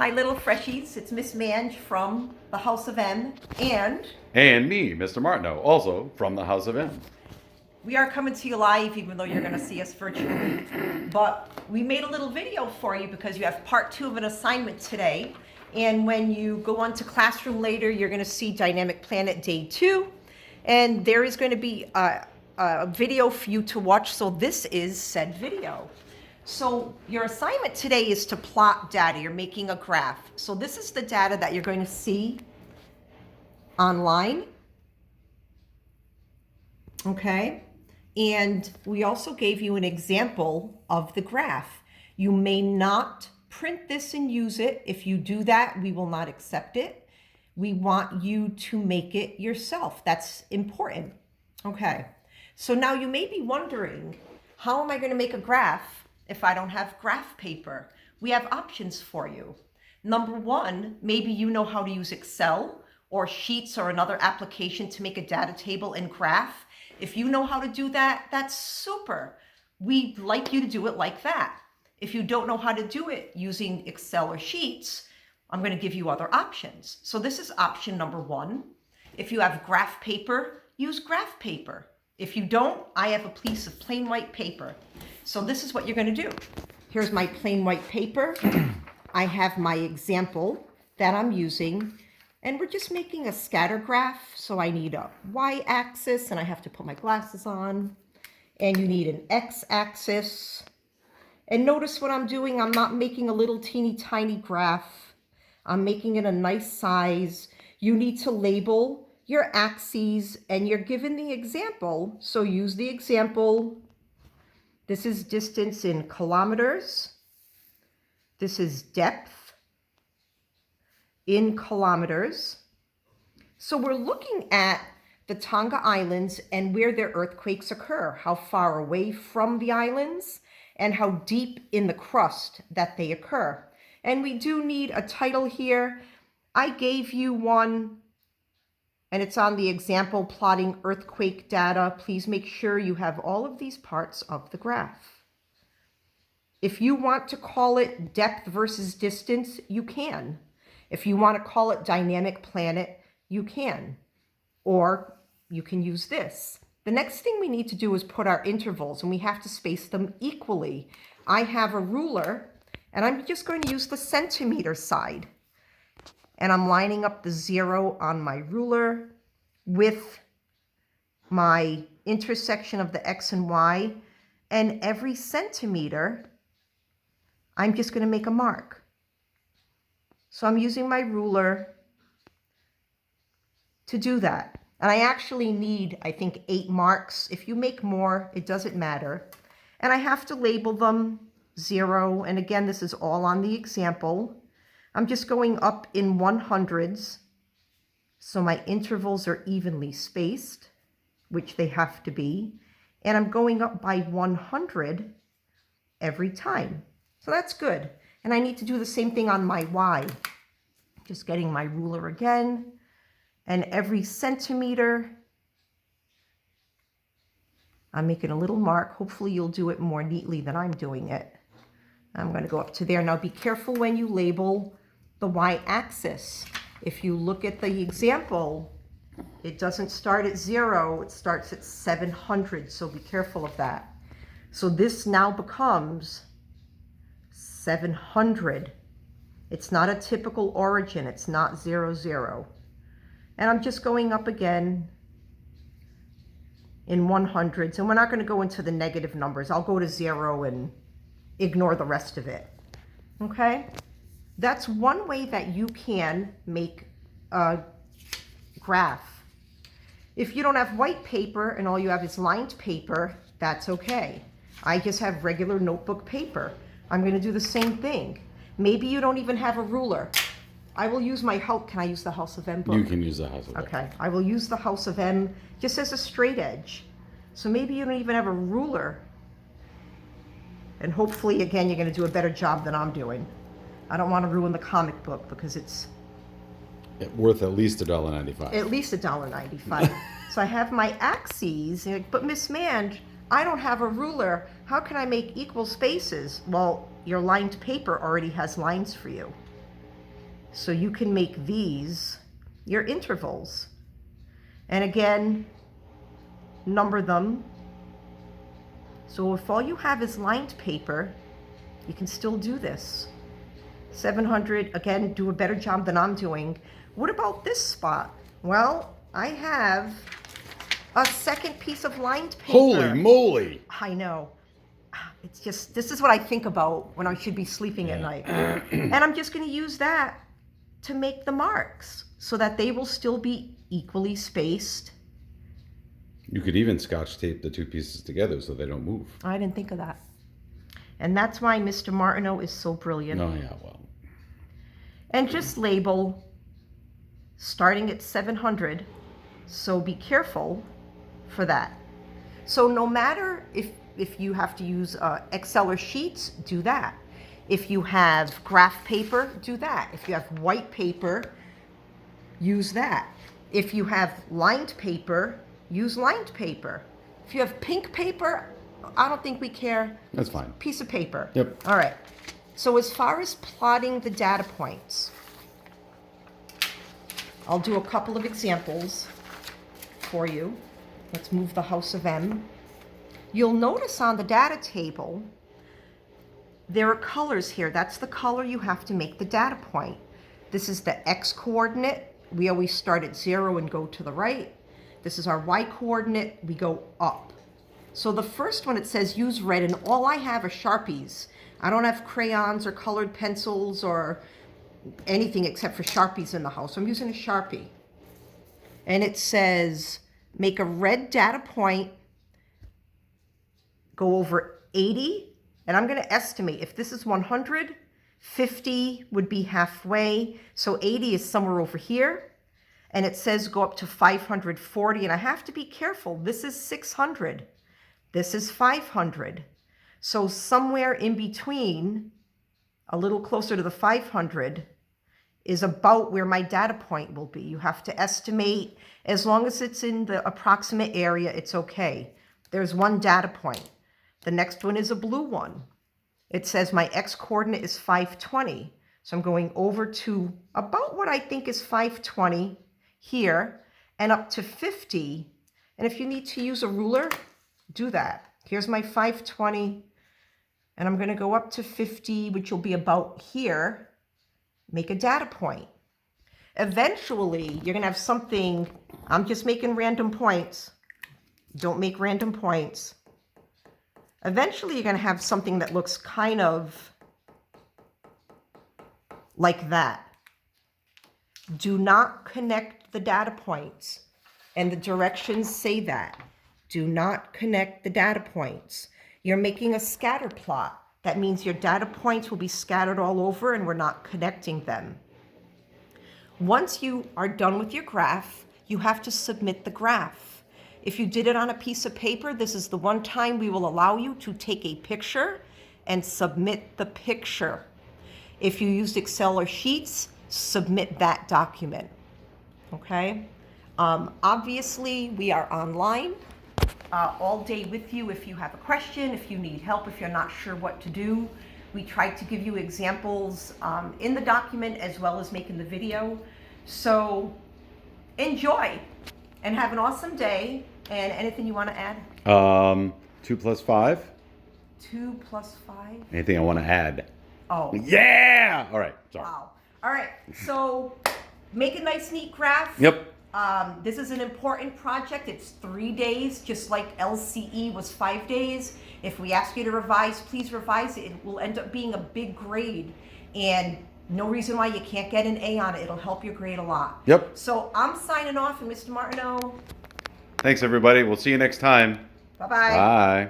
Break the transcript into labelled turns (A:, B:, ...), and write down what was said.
A: Hi, little freshies. It's Miss Mange from the House of M, and
B: And me, Mr. Martineau, also from the House of M.
A: we are coming to you live, even though you're going to see us virtually. But we made a little video for you because you have part 2 of an assignment today. And when you go on to classroom later, you're going to see Dynamic Planet Day 2. And there is going to be a video for you to watch. So this is said video. So your assignment today is to plot data. You're making a graph. So this is the data that you're going to see online. Okay. And we also gave you an example of the graph. You may not print this and use it. If you do that, we will not accept it. We want you to make it yourself. That's important. Okay. So now you may be wondering, how am I going to make a graph if I don't have graph paper? We have options for you. Number one, maybe you know how to use Excel or Sheets or another application to make a data table and graph. If you know how to do that, that's super. We'd like you to do it like that. If you don't know how to do it using Excel or Sheets, I'm going to give you other options. So this is option number one. If you have graph paper, use graph paper. If you don't, I have a piece of plain white paper. So this is what you're going to do. Here's my plain white paper. I have my example that I'm using. And we're just making a scatter graph. So I need a y-axis, and I have to put my glasses on. And you need an x-axis. And notice what I'm doing. I'm not making a little teeny tiny graph. I'm making it a nice size. You need to label your axes, and you're given the example. So use the example. This is distance in kilometers. This is depth in kilometers. So we're looking at the Tonga Islands and where their earthquakes occur, how far away from the islands and how deep in the crust that they occur. And we do need a title here. I gave you one, and it's on the example, plotting earthquake data. Please make sure you have all of these parts of the graph. If you want to call it depth versus distance, you can. If you want to call it dynamic planet, you can. Or you can use this. The next thing we need to do is put our intervals, and we have to space them equally. I have a ruler, and I'm just going to use the centimeter side. And I'm lining up the 0 on my ruler with my intersection of the x and y. And every centimeter, I'm just going to make a mark. So I'm using my ruler to do that. And I actually need, I think, 8 marks. If you make more, it doesn't matter. And I have to label them 0. And again, this is all on the example. I'm just going up in 100s. So my intervals are evenly spaced, which they have to be. And I'm going up by 100 every time. So that's good. And I need to do the same thing on my y. Just getting my ruler again. And every centimeter, I'm making a little mark. Hopefully you'll do it more neatly than I'm doing it. I'm going to go up to there. Now be careful when you label the y-axis. If you look at the example, it doesn't start at 0. It starts at 700. So be careful of that. So this now becomes 700. It's not a typical origin. It's not 0, 0. And I'm just going up again in 100s. And we're not going to go into the negative numbers. I'll go to 0 and ignore the rest of it. Okay? That's one way that you can make a graph. If you don't have white paper and all you have is lined paper, that's okay. I just have regular notebook paper. I'm going to do the same thing. Maybe you don't even have a ruler. I will use my help. Can I use the House of M book?
B: You can use the House of M.
A: Okay. I will use the House of M just as a straight edge. So maybe you don't even have a ruler. And hopefully, again, you're going to do a better job than I'm doing. I don't want to ruin the comic book because it's
B: worth at least $1.95.
A: At least $1.95. So I have my axes, but Miss Mange, I don't have a ruler. How can I make equal spaces? Well, your lined paper already has lines for you. So you can make these your intervals. And again, number them. So if all you have is lined paper, you can still do this. 700, again, do a better job than I'm doing. What about this spot? Well, I have a second piece of lined paper.
B: Holy moly!
A: I know. It's just, this is what I think about when I should be sleeping at night. And I'm just going to use that to make the marks so that they will still be equally spaced.
B: You could even scotch tape the two pieces together so they don't move.
A: I didn't think of that. And that's why Mr. Martineau is so brilliant.
B: Oh, yeah, well.
A: And just label starting at 700. So be careful for that. So no matter if you have to use Excel or Sheets, do that. If you have graph paper, do that. If you have white paper, use that. If you have lined paper, use lined paper. If you have pink paper, I don't think we care.
B: That's fine.
A: Piece of paper.
B: Yep.
A: All right. So as far as plotting the data points, I'll do a couple of examples for you. Let's move the House of M. You'll notice on the data table, there are colors here. That's the color you have to make the data point. This is the X coordinate. We always start at 0 and go to the right. This is our Y coordinate. We go up. So the first one, it says use red, and all I have are Sharpies. I don't have crayons or colored pencils or anything except for Sharpies in the house. I'm using a Sharpie. And it says make a red data point, go over 80, and I'm going to estimate if this is 100, 50 would be halfway, so 80 is somewhere over here. And it says go up to 540, and I have to be careful. This is 600. This is 500. So somewhere in between, a little closer to the 500, is about where my data point will be. You have to estimate. As long as it's in the approximate area, it's okay. There's one data point. The next one is a blue one. It says my X coordinate is 520. So I'm going over to about what I think is 520 here and up to 50. And if you need to use a ruler, do that. Here's my 520. And I'm going to go up to 50, which will be about here. Make a data point. Eventually, you're going to have something. I'm just making random points. Don't make random points. Eventually, you're going to have something that looks kind of like that. Do not connect the data points. And the directions say that. Do not connect the data points. You're making a scatter plot. That means your data points will be scattered all over and we're not connecting them. Once you are done with your graph, you have to submit the graph. If you did it on a piece of paper, this is the one time we will allow you to take a picture and submit the picture. If you used Excel or Sheets, submit that document. Okay? Obviously, we are online all day with you if you have a question, if you need help, if you're not sure what to do. We try to give you examples in the document as well as making the video. So enjoy and have an awesome day. And anything you want to add?
B: 2 plus 5.
A: 2 plus 5.
B: Anything I want to add?
A: Oh.
B: Yeah! All right. Sorry.
A: Wow. All right. So make a nice, neat graph.
B: Yep.
A: This is an important project. It's 3 days, just like LCE was 5 days. If we ask you to revise, please revise it. It will end up being a big grade. And no reason why you can't get an A on it. It'll help your grade a lot.
B: Yep.
A: So I'm signing off, and Mr. Martineau.
B: Thanks, everybody. We'll see you next time.
A: Bye-bye.
B: Bye.